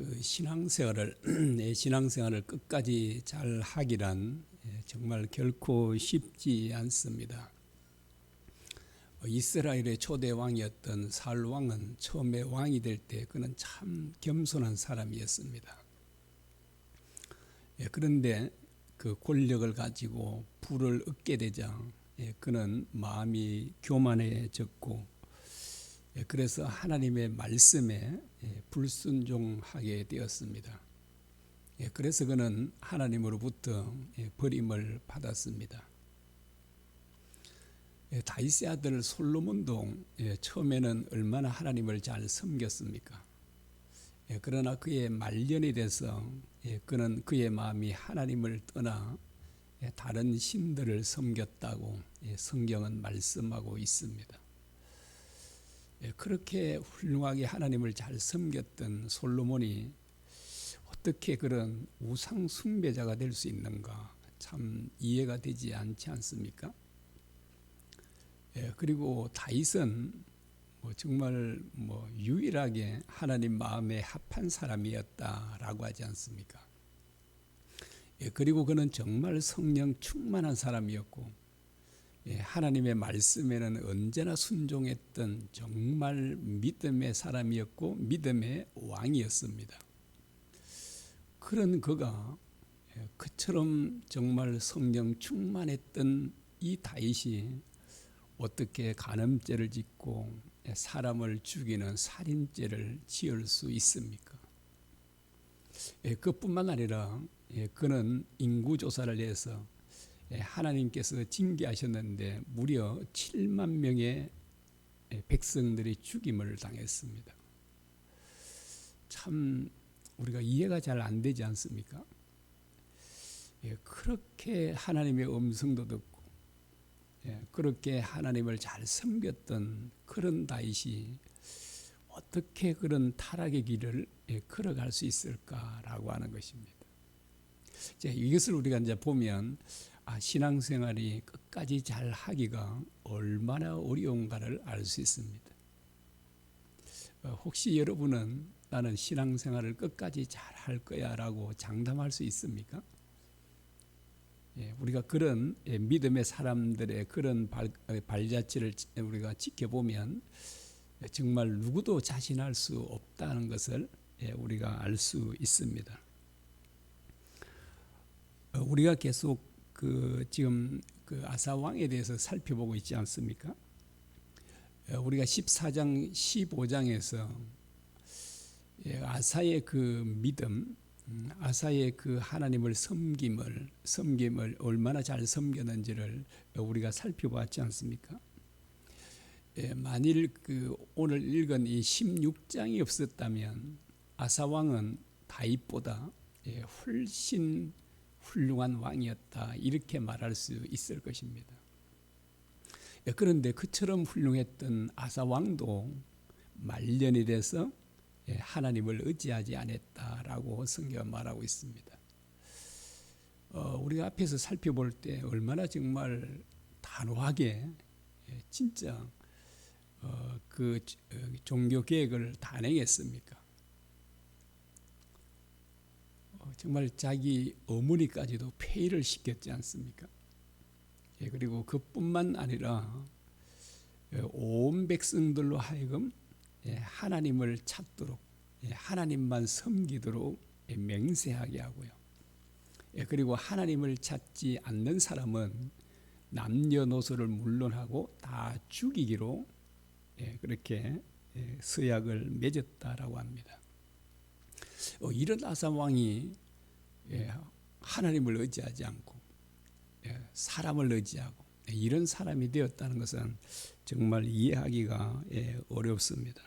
그 신앙생활을 내 신앙생활을 끝까지 잘 하기란 정말 결코 쉽지 않습니다. 이스라엘의 초대 왕이었던 사울 왕은 처음에 왕이 될 때 그는 참 겸손한 사람이었습니다. 그런데 그 권력을 가지고 부를 얻게 되자 그는 마음이 교만해졌고, 그래서 하나님의 말씀에 불순종하게 되었습니다. 그래서 그는 하나님으로부터 버림을 받았습니다. 다윗의 아들 솔로몬도 처음에는 얼마나 하나님을 잘 섬겼습니까? 그러나 그의 말년이 돼서 그는 그의 마음이 하나님을 떠나 다른 신들을 섬겼다고 성경은 말씀하고 있습니다. 그렇게 훌륭하게 하나님을 잘 섬겼던 솔로몬이 어떻게 그런 우상 숭배자가 될 수 있는가 참 이해가 되지 않지 않습니까? 그리고 다윗은 정말 유일하게 하나님 마음에 합한 사람이었다라고 하지 않습니까? 그리고 그는 정말 성령 충만한 사람이었고, 하나님의 말씀에는 언제나 순종했던 정말 믿음의 사람이었고 믿음의 왕이었습니다. 그런 그가 그처럼 정말 성령 충만했던 이 다윗이 어떻게 간음죄를 짓고 사람을 죽이는 살인죄를 지을 수 있습니까? 그뿐만 아니라 그는 인구조사를 해서 하나님께서 징계하셨는데 무려 7만 명의 백성들이 죽임을 당했습니다. 참 우리가 이해가 잘 안 되지 않습니까? 그렇게 하나님의 음성도 듣고 그렇게 하나님을 잘 섬겼던 그런 다윗이 어떻게 그런 타락의 길을 걸어갈 수 있을까라고 하는 것입니다. 이것을 우리가 이제 보면 신앙생활이 끝까지 잘 하기가 얼마나 어려운가를 알 수 있습니다. 혹시 여러분은 나는 신앙생활을 끝까지 잘 할 거야 라고 장담할 수 있습니까? 우리가 그런 믿음의 사람들의 그런 발자취를 우리가 지켜보면 정말 누구도 자신할 수 없다는 것을 우리가 알 수 있습니다. 우리가 계속 지금 아사 왕에 대해서 살펴보고 있지 않습니까? 우리가 14장 15장에서 아사의 그 믿음, 아사의 그 하나님을 섬김을 얼마나 잘 섬겼는지를 우리가 살펴봤지 않습니까? 만일 오늘 읽은 이 16장이 없었다면 아사 왕은 다윗보다 훨씬 훌륭한 왕이었다 이렇게 말할 수 있을 것입니다. 그런데 그처럼 훌륭했던 아사 왕도 말년이 돼서 하나님을 의지하지 않았다라고 성경은 말하고 있습니다. 우리가 앞에서 살펴볼 때 얼마나 정말 단호하게 진짜 그 종교 계획을 단행했습니까? 정말 자기 어머니까지도 폐위를 시켰지 않습니까? 그리고 그뿐만 아니라 온 백성들로 하여금 하나님을 찾도록 하나님만 섬기도록 맹세하게 하고요. 그리고 하나님을 찾지 않는 사람은 남녀노소를 물론하고 다 죽이기로 그렇게 서약을 맺었다라고 합니다. 이런 아사 왕이 하나님을 의지하지 않고 사람을 의지하고 이런 사람이 되었다는 것은 정말 이해하기가 어렵습니다.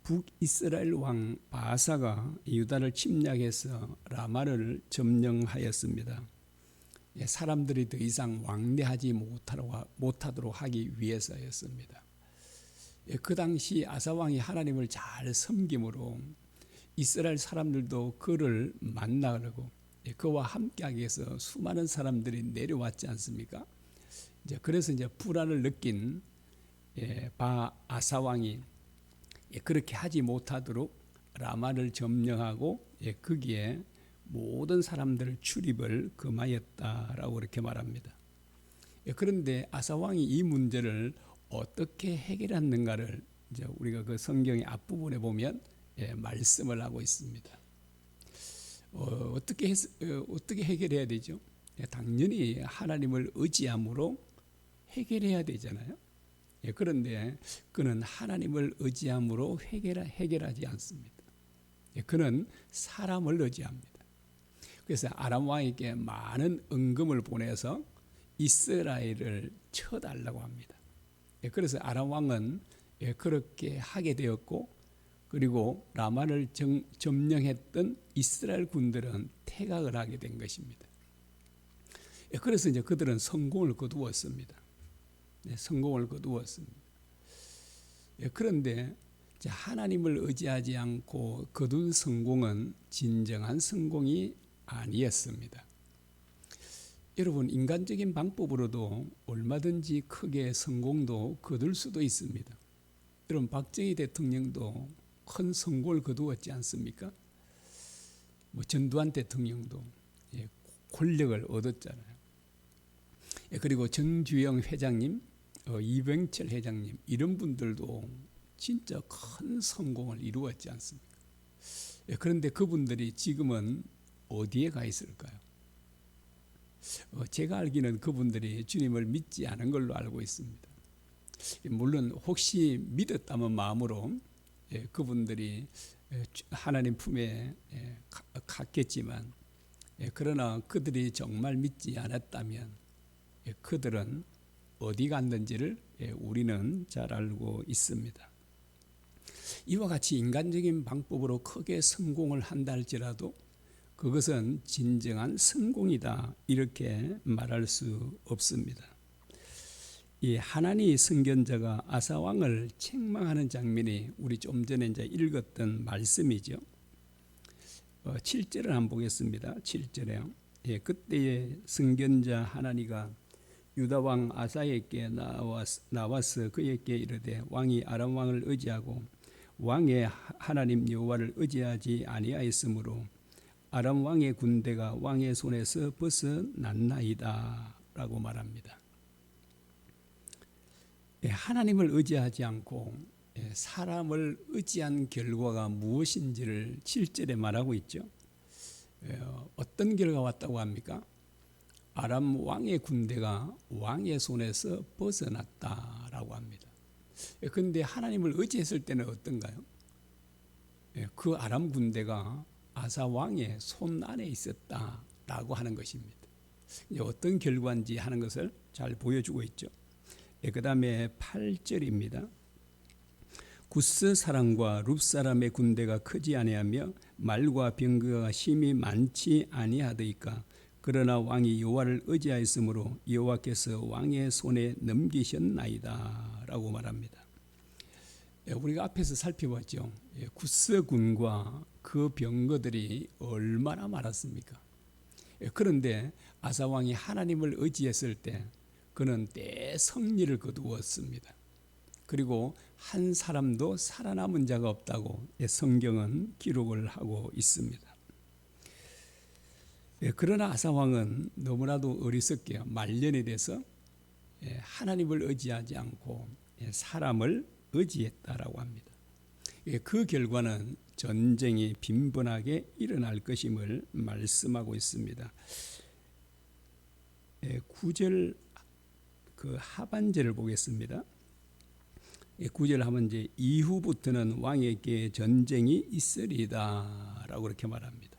북이스라엘 왕 바사가 유다를 침략해서 라마를 점령하였습니다. 사람들이 더 이상 왕래하지 못하도록 하기 위해서였습니다. 그 당시 아사 왕이 하나님을 잘 섬김으로 이스라엘 사람들도 그를 만나려고 그와 함께하기 위해서 수많은 사람들이 내려왔지 않습니까? 그래서 불안을 느낀 바아사 왕이 그렇게 하지 못하도록 라마를 점령하고 거기에 모든 사람들 출입을 금하였다라고 이렇게 말합니다. 그런데 아사 왕이 이 문제를 어떻게 해결했는가를 이제 우리가 그 성경의 앞부분에 보면 말씀을 하고 있습니다. 어떻게 해결해야 되죠? 당연히 하나님을 의지함으로 해결해야 되잖아요. 그런데 그는 하나님을 의지함으로 해결하지 않습니다. 그는 사람을 의지합니다. 그래서 아람 왕에게 많은 은금을 보내서 이스라엘을 쳐달라고 합니다. 그래서 아람 왕은 그렇게 하게 되었고, 그리고 라마를 점령했던 이스라엘 군들은 퇴각을 하게 된 것입니다. 그래서 이제 그들은 성공을 거두었습니다. 성공을 거두었습니다. 그런데 하나님을 의지하지 않고 거둔 성공은 진정한 성공이 아니었습니다. 여러분, 인간적인 방법으로도 얼마든지 크게 성공도 거둘 수도 있습니다. 여러분, 박정희 대통령도 큰 성공을 거두었지 않습니까? 전두환 대통령도 권력을 얻었잖아요. 그리고 정주영 회장님, 이병철 회장님, 이런 분들도 진짜 큰 성공을 이루었지 않습니까? 그런데 그분들이 지금은 어디에 가 있을까요? 제가 알기는 그분들이 주님을 믿지 않은 걸로 알고 있습니다. 물론 혹시 믿었다면 마음으로 그분들이 하나님 품에 갔겠지만, 그러나 그들이 정말 믿지 않았다면 그들은 어디 갔는지를 우리는 잘 알고 있습니다. 이와 같이 인간적인 방법으로 크게 성공을 한다 할지라도 그것은 진정한 성공이다, 이렇게 말할 수 없습니다. 이 하나니 선견자가 아사 왕을 책망하는 장면이 우리 좀 전에 이제 읽었던 말씀이죠. 7절을 한번 보겠습니다. 7절에요. 그때의 선견자 하나니가 유다 왕 아사에게 나와서 그에게 이르되, 왕이 아람 왕을 의지하고 왕의 하나님 여호와를 의지하지 아니하였으므로 아람 왕의 군대가 왕의 손에서 벗어났나이다 라고 말합니다. 하나님을 의지하지 않고 사람을 의지한 결과가 무엇인지를 7절에 말하고 있죠. 어떤 결과가 왔다고 합니까? 아람 왕의 군대가 왕의 손에서 벗어났다라고 합니다. 그런데 하나님을 의지했을 때는 어떤가요? 그 아람 군대가 아사 왕의 손 안에 있었다라고 하는 것입니다. 어떤 결과인지 하는 것을 잘 보여주고 있죠. 그 다음에 8절입니다. 구스 사람과 룹 사람의 군대가 크지 아니하며 말과 병거가 심히 많지 아니하더이까. 그러나 왕이 여호와를 의지하였으므로 여호와께서 왕의 손에 넘기셨나이다 라고 말합니다. 우리가 앞에서 살펴봤죠. 구스군과 그 병거들이 얼마나 많았습니까? 그런데 아사 왕이 하나님을 의지했을 때 그는 대성리를 거두었습니다. 그리고 한 사람도 살아남은 자가 없다고 성경은 기록을 하고 있습니다. 그러나 아사 왕은 너무나도 어리석게 말년이 돼서 하나님을 의지하지 않고 사람을 의지했다라고 합니다. 그 결과는 전쟁이 빈번하게 일어날 것임을 말씀하고 있습니다. 9절 그 하반절을 보겠습니다. 9절 하면 이제 이후부터는 왕에게 전쟁이 있으리다라고 그렇게 말합니다.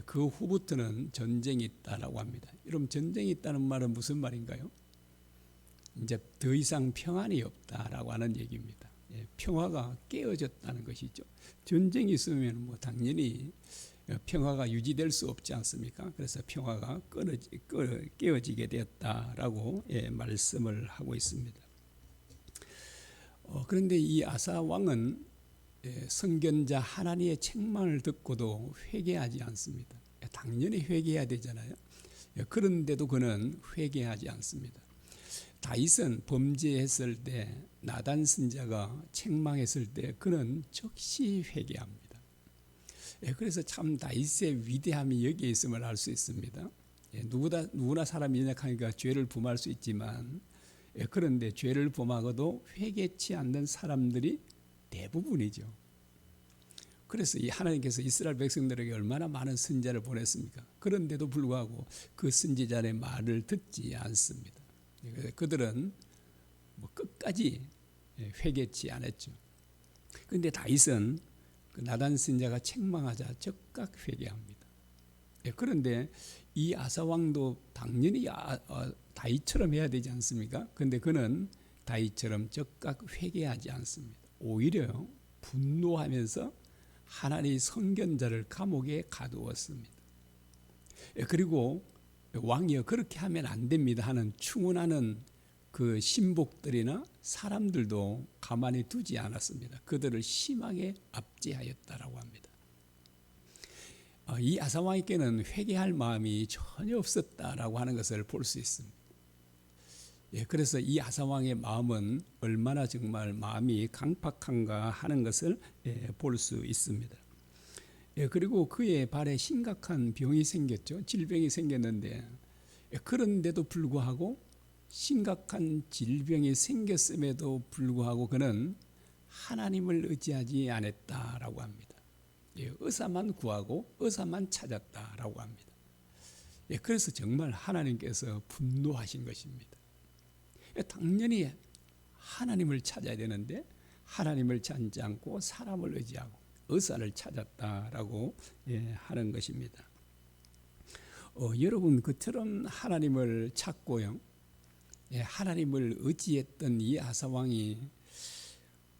그 후부터는 전쟁이 있다라고 합니다. 여러분, 전쟁이 있다는 말은 무슨 말인가요? 이제 더 이상 평안이 없다라고 하는 얘기입니다. 평화가 깨어졌다는 것이죠. 전쟁이 있으면 뭐 당연히 평화가 유지될 수 없지 않습니까? 그래서 평화가 깨어지게 되었다라고 말씀을 하고 있습니다. 그런데 이 아사 왕은 선견자 하나님의 책망을 듣고도 회개하지 않습니다. 당연히 회개해야 되잖아요. 그런데도 그는 회개하지 않습니다. 다윗은 범죄했을 때, 나단 선지자가 책망했을 때 그는 즉시 회개합니다. 그래서 참 다윗의 위대함이 여기에 있음을 알 수 있습니다. 누구나 사람이 연약하니까 죄를 범할 수 있지만, 그런데 죄를 범하고도 회개치 않는 사람들이 대부분이죠. 그래서 이 하나님께서 이스라엘 백성들에게 얼마나 많은 선지자를 보냈습니까? 그런데도 불구하고 그 선지자의 말을 듣지 않습니다. 그들은 뭐 끝까지 회개치 않았죠. 그런데 다윗은 그 나단 선지자가 책망하자 즉각 회개합니다. 그런데 이 아사 왕도 당연히 다윗처럼 해야 되지 않습니까? 그런데 그는 다윗처럼 즉각 회개하지 않습니다. 오히려 분노하면서 하나님의 선견자를 감옥에 가두었습니다. 그리고 왕이여 그렇게 하면 안 됩니다 하는 충원하는 그 신복들이나 사람들도 가만히 두지 않았습니다. 그들을 심하게 압제하였다라고 합니다. 이 아사왕에게는 회개할 마음이 전혀 없었다라고 하는 것을 볼 수 있습니다. 그래서 이 아사왕의 마음은 얼마나 정말 마음이 강팍한가 하는 것을 볼 수 있습니다. 그리고 그의 발에 심각한 병이 생겼죠. 질병이 생겼는데, 그런데도 불구하고 심각한 질병이 생겼음에도 불구하고 그는 하나님을 의지하지 않았다라고 합니다. 의사만 구하고 의사만 찾았다라고 합니다. 그래서 정말 하나님께서 분노하신 것입니다. 당연히 하나님을 찾아야 되는데 하나님을 찾지 않고 사람을 의지하고 의사를 찾았다라고 하는 것입니다. 여러분 그처럼 하나님을 찾고요, 하나님을 의지했던 이 아사왕이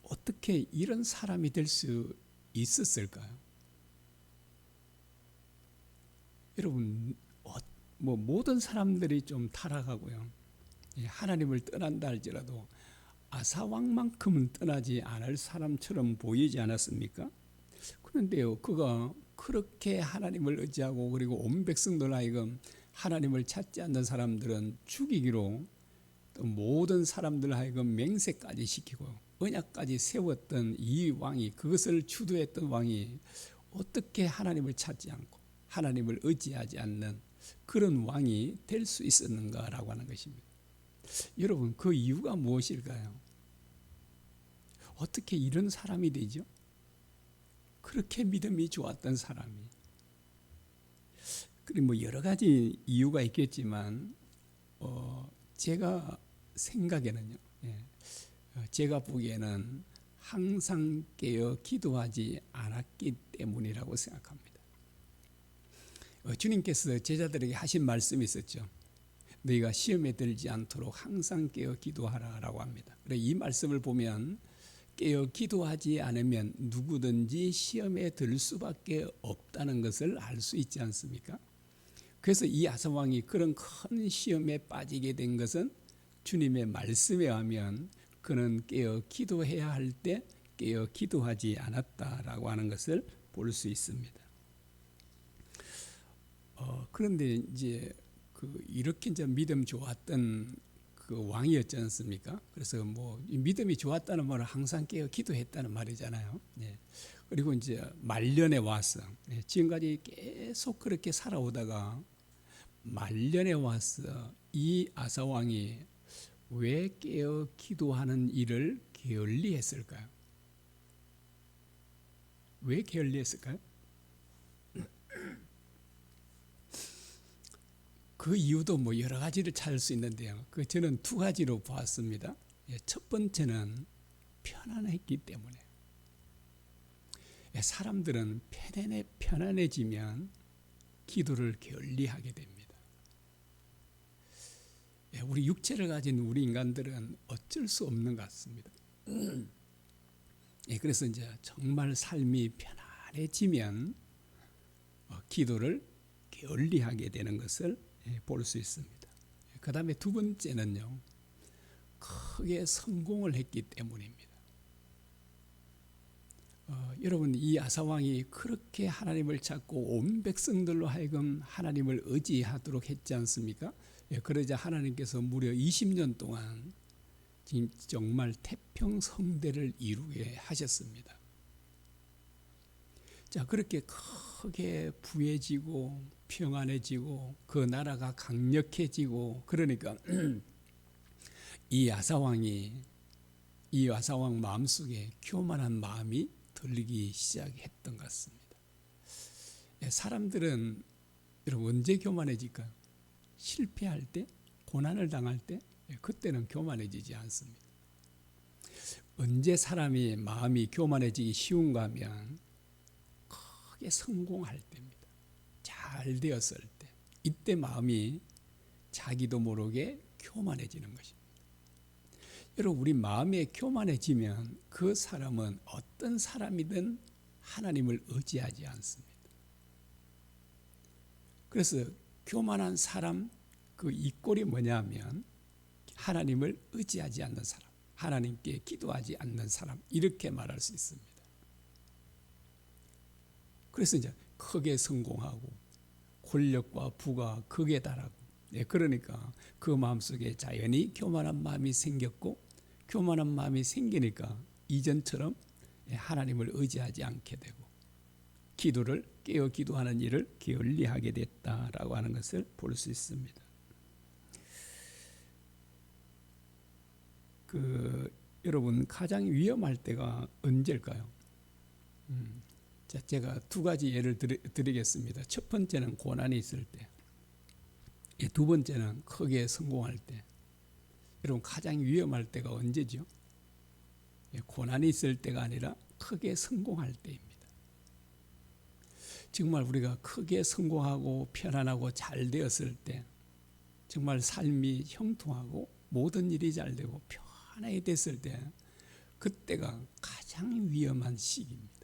어떻게 이런 사람이 될 수 있었을까요? 여러분 뭐 모든 사람들이 좀 타락하고요, 하나님을 떠난다 할지라도 아사왕만큼은 떠나지 않을 사람처럼 보이지 않았습니까? 그런데요, 그가 그렇게 하나님을 의지하고 그리고 온 백성들 하여금 하나님을 찾지 않는 사람들은 죽이기로, 또 모든 사람들 하여금 맹세까지 시키고 언약까지 세웠던 이 왕이, 그것을 주도했던 왕이 어떻게 하나님을 찾지 않고 하나님을 의지하지 않는 그런 왕이 될 수 있었는가라고 하는 것입니다. 여러분 그 이유가 무엇일까요? 어떻게 이런 사람이 되죠? 그렇게 믿음이 좋았던 사람이. 그리고 뭐 여러 가지 이유가 있겠지만 제가 생각에는요, 제가 보기에는 항상 깨어 기도하지 않았기 때문이라고 생각합니다. 주님께서 제자들에게 하신 말씀이 있었죠. 너희가 시험에 들지 않도록 항상 깨어 기도하라라고 합니다. 이 말씀을 보면 깨어 기도하지 않으면 누구든지 시험에 들 수밖에 없다는 것을 알 수 있지 않습니까? 그래서 이 아사왕이 그런 큰 시험에 빠지게 된 것은 주님의 말씀에 의하면 그는 깨어 기도해야 할 때 깨어 기도하지 않았다라고 하는 것을 볼 수 있습니다. 그런데 이제 이렇게 이제 믿음 좋았던 그 왕이었지 않습니까? 그래서 뭐 믿음이 좋았다는 말은 항상 깨어 기도했다는 말이잖아요. 그리고 이제 말년에 와서, 지금까지 계속 그렇게 살아오다가 말년에 와서 이 아사 왕이 왜 깨어 기도하는 일을 게을리했을까요? 왜 게을리했을까요? 그 이유도 뭐 여러 가지를 찾을 수 있는데요, 저는 두 가지로 보았습니다. 첫 번째는 편안했기 때문에. 사람들은 편안해지면 기도를 게을리하게 됩니다. 우리 육체를 가진 우리 인간들은 어쩔 수 없는 것 같습니다. 그래서 이제 정말 삶이 편안해지면 기도를 게을리하게 되는 것을 볼 수 있습니다. 그 다음에 두 번째는요, 크게 성공을 했기 때문입니다. 여러분 이 아사왕이 그렇게 하나님을 찾고 온 백성들로 하여금 하나님을 의지하도록 했지 않습니까? 그러자 하나님께서 무려 20년 동안 정말 태평성대를 이루게 하셨습니다. 자, 그렇게 크게 부해지고 평안해지고 그 나라가 강력해지고 그러니까 이 야사왕이 이 야사왕 마음속에 교만한 마음이 들리기 시작했던 것 같습니다. 사람들은 여러분 언제 교만해질까요? 실패할 때, 고난을 당할 때, 그때는 교만해지지 않습니다. 언제 사람이 마음이 교만해지기 쉬운가 하면 크게 성공할 때입니다. 잘 되었을 때, 이때 마음이 자기도 모르게 교만해지는 것입니다. 여러분, 우리 마음이 교만해지면 그 사람은 어떤 사람이든 하나님을 의지하지 않습니다. 그래서 교만한 사람 그 이꼴이 뭐냐면 하나님을 의지하지 않는 사람, 하나님께 기도하지 않는 사람, 이렇게 말할 수 있습니다. 그래서 이제 크게 성공하고 권력과 부가 극에 달하고, 그러니까 그 마음속에 자연히 교만한 마음이 생겼고, 교만한 마음이 생기니까 이전처럼 하나님을 의지하지 않게 되고 기도를 깨어 기도하는 일을 게을리하게 됐다라고 하는 것을 볼 수 있습니다. 여러분, 가장 위험할 때가 언제일까요? 자, 제가 두 가지 예를 드리겠습니다. 첫 번째는 고난이 있을 때, 두 번째는 크게 성공할 때. 여러분, 가장 위험할 때가 언제죠? 고난이 있을 때가 아니라 크게 성공할 때입니다. 정말 우리가 크게 성공하고 편안하고 잘 되었을 때, 정말 삶이 형통하고 모든 일이 잘 되고 편하게 됐을 때, 그때가 가장 위험한 시기입니다.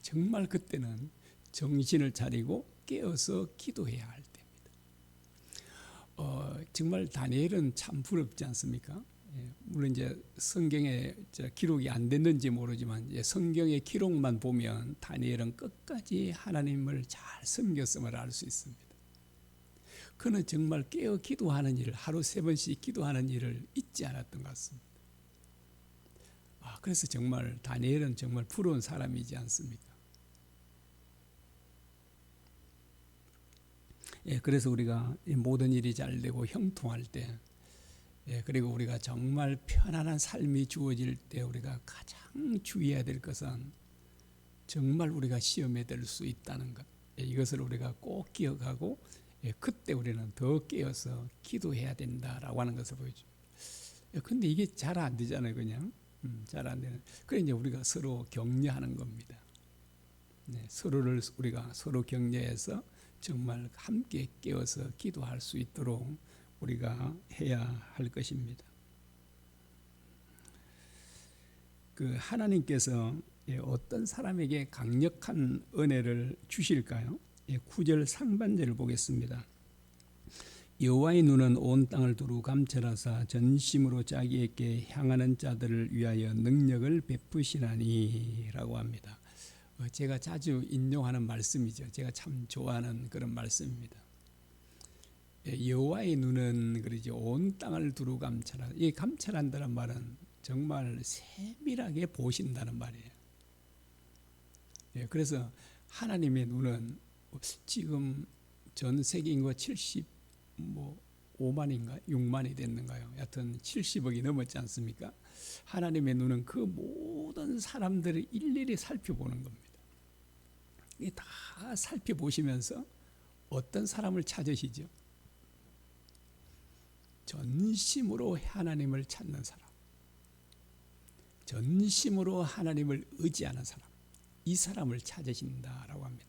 정말 그때는 정신을 차리고 깨어서 기도해야 할 때입니다. 정말 다니엘은 참 부럽지 않습니까? 물론 이제 성경에 기록이 안 됐는지 모르지만 성경의 기록만 보면 다니엘은 끝까지 하나님을 잘 섬겼음을 알 수 있습니다. 그는 정말 깨어 기도하는 일을, 하루 3번씩 기도하는 일을 잊지 않았던 것 같습니다. 그래서 정말 다니엘은 정말 부러운 사람이지 않습니까? 그래서 우리가 모든 일이 잘 되고 형통할 때, 그리고 우리가 정말 편안한 삶이 주어질 때 우리가 가장 주의해야 될 것은 정말 우리가 시험에 들 수 있다는 것, 이것을 우리가 꼭 기억하고 그때 우리는 더 깨어서 기도해야 된다라고 하는 것을 보여줍니다. 근데 이게 잘 안 되잖아요. 그냥 잘 안 되는. 그래 이제 우리가 서로 격려하는 겁니다. 서로를 우리가 서로 격려해서 정말 함께 깨어서 기도할 수 있도록 우리가 해야 할 것입니다. 하나님께서 어떤 사람에게 강력한 은혜를 주실까요? 9절 상반절을 보겠습니다. 여호와의 눈은 온 땅을 두루 감찰하사 전심으로 자기에게 향하는 자들을 위하여 능력을 베푸시나니라고 합니다. 제가 자주 인용하는 말씀이죠. 제가 참 좋아하는 그런 말씀입니다. 여호와의 눈은 그러지 온 땅을 두루 감찰하사, 이 감찰한다는 말은 정말 세밀하게 보신다는 말이에요. 그래서 하나님의 눈은 지금 전 세계 인구가 75만인가 6만이 됐는가요? 여하튼 70억이 넘었지 않습니까? 하나님의 눈은 그 모든 사람들을 일일이 살펴보는 겁니다. 다 살펴보시면서 어떤 사람을 찾으시죠? 전심으로 하나님을 찾는 사람, 전심으로 하나님을 의지하는 사람, 이 사람을 찾으신다라고 합니다.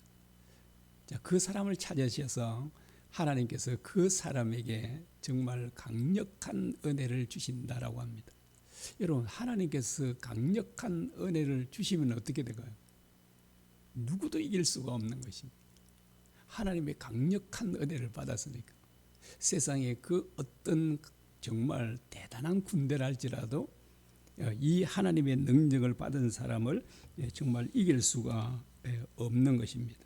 자, 그 사람을 찾으셔서 하나님께서 그 사람에게 정말 강력한 은혜를 주신다라고 합니다. 여러분, 하나님께서 강력한 은혜를 주시면 어떻게 될까요? 누구도 이길 수가 없는 것입니다. 하나님의 강력한 은혜를 받았으니까 세상에 그 어떤 정말 대단한 군대를 할지라도 이 하나님의 능력을 받은 사람을 정말 이길 수가 없는 것입니다.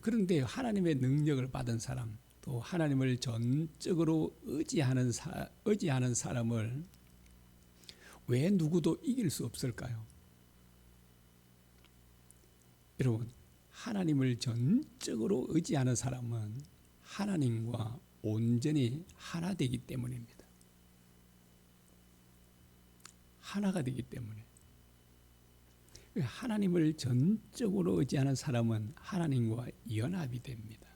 그런데 하나님의 능력을 받은 사람, 또 하나님을 전적으로 의지하는 사람을 왜 누구도 이길 수 없을까요? 여러분, 하나님을 전적으로 의지하는 사람은 하나님과 온전히 하나 되기 때문입니다. 하나가 되기 때문에. 하나님을 전적으로 의지하는 사람은 하나님과 연합이 됩니다.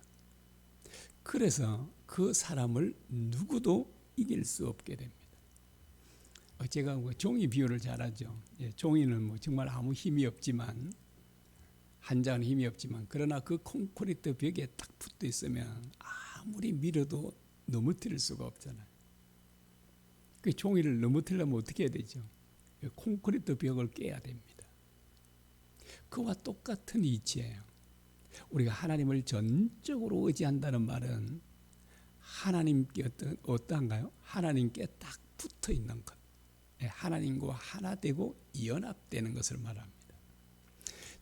그래서 그 사람을 누구도 이길 수 없게 됩니다. 제가 종이 비유를 잘하죠. 종이는 정말 아무 힘이 없지만, 한장은 힘이 없지만, 그러나 그 콘크리트 벽에 딱 붙어 있으면 아무리 밀어도 넘어뜨릴 수가 없잖아요. 그 종이를 넘어뜨리려면 어떻게 해야 되죠? 콘크리트 벽을 깨야 됩니다. 그와 똑같은 이치예요. 우리가 하나님을 전적으로 의지한다는 말은 하나님께 어떠한가요? 하나님께 딱 붙어 있는 것. 하나님과 하나 되고 연합되는 것을 말합니다.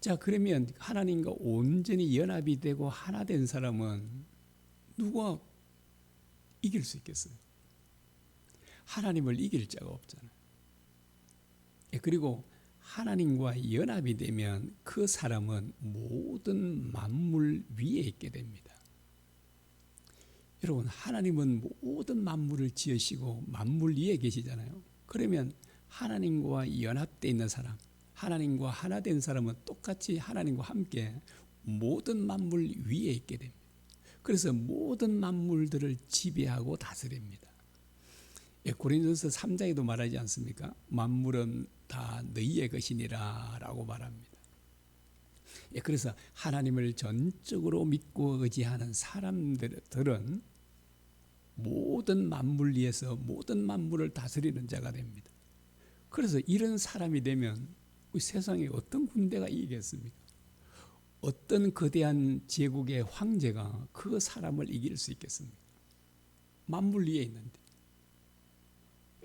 자, 그러면 하나님과 온전히 연합이 되고 하나 된 사람은 누가 이길 수 있겠어요? 하나님을 이길 자가 없잖아요. 그리고 하나님과 연합이 되면 그 사람은 모든 만물 위에 있게 됩니다. 여러분, 하나님은 모든 만물을 지으시고 만물 위에 계시잖아요. 그러면 하나님과 연합되어 있는 사람, 하나님과 하나 된 사람은 똑같이 하나님과 함께 모든 만물 위에 있게 됩니다. 그래서 모든 만물들을 지배하고 다스립니다. 고린도서 3장에도 말하지 않습니까? 만물은 다 너희의 것이니라 라고 말합니다. 그래서 하나님을 전적으로 믿고 의지하는 사람들은 모든 만물 위에서 모든 만물을 다스리는 자가 됩니다. 그래서 이런 사람이 되면 세상에 어떤 군대가 이기겠습니까? 어떤 거대한 제국의 황제가 그 사람을 이길 수 있겠습니까? 만물 위에 있는데.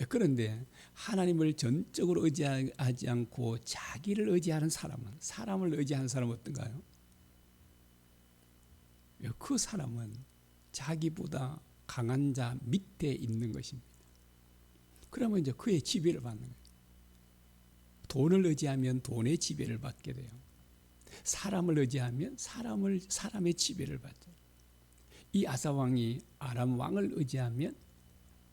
그런데 하나님을 전적으로 의지하지 않고 자기를 의지하는 사람은, 사람을 의지하는 사람은 어떤가요? 그 사람은 자기보다 강한 자 밑에 있는 것입니다. 그러면 이제 그의 지배를 받는 거예요. 돈을 의지하면 돈의 지배를 받게 돼요. 사람을 의지하면 사람의 지배를 받죠. 이 아사 왕이 아람 왕을 의지하면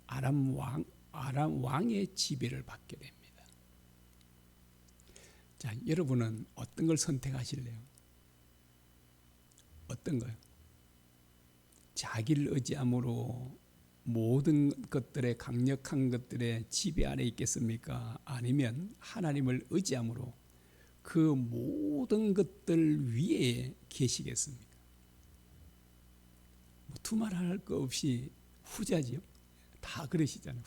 아람 왕의 지배를 받게 됩니다. 자, 여러분은 어떤 걸 선택하실래요? 어떤 거요? 자기를 의지함으로 모든 것들의 강력한 것들의 지배 아래 있겠습니까? 아니면 하나님을 의지함으로 그 모든 것들 위에 계시겠습니까? 두말할 거 없이 후자지요. 다 그러시잖아요.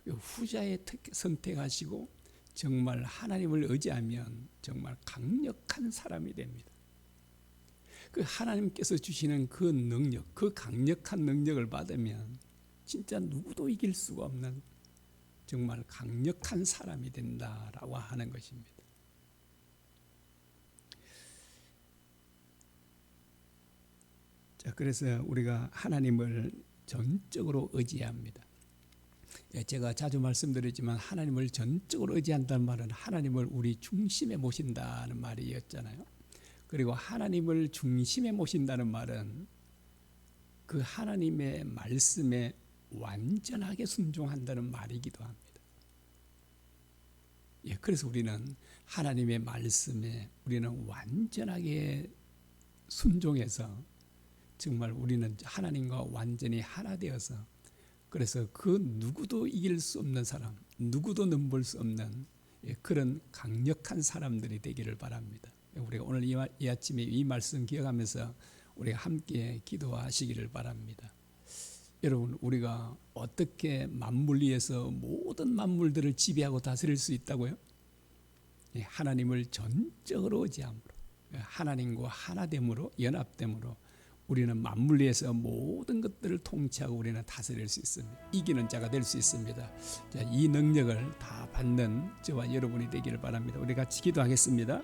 후자에 선택하시고 정말 하나님을 의지하면 정말 강력한 사람이 됩니다. 그 하나님께서 주시는 그 능력, 그 강력한 능력을 받으면 진짜 누구도 이길 수가 없는 정말 강력한 사람이 된다라고 하는 것입니다. 자, 그래서 우리가 하나님을 전적으로 의지해야 합니다. 제가 자주 말씀드리지만 하나님을 전적으로 의지한다는 말은 하나님을 우리 중심에 모신다는 말이었잖아요. 그리고 하나님을 중심에 모신다는 말은 그 하나님의 말씀에 완전하게 순종한다는 말이기도 합니다. 그래서 우리는 하나님의 말씀에 우리는 완전하게 순종해서 정말 우리는 하나님과 완전히 하나 되어서 그래서 그 누구도 이길 수 없는 사람, 누구도 넘볼 수 없는 그런 강력한 사람들이 되기를 바랍니다. 우리가 오늘 이 아침에 이 말씀 기억하면서 우리가 함께 기도하시기를 바랍니다. 여러분, 우리가 어떻게 만물 위에서 모든 만물들을 지배하고 다스릴 수 있다고요? 하나님을 전적으로 의지함으로, 하나님과 하나됨으로, 연합됨으로 우리는 만물 위에서 모든 것들을 통치하고 우리는 다스릴 수 있습니다. 이기는 자가 될 수 있습니다. 자, 이 능력을 다 받는 저와 여러분이 되기를 바랍니다. 우리 같이 기도하겠습니다.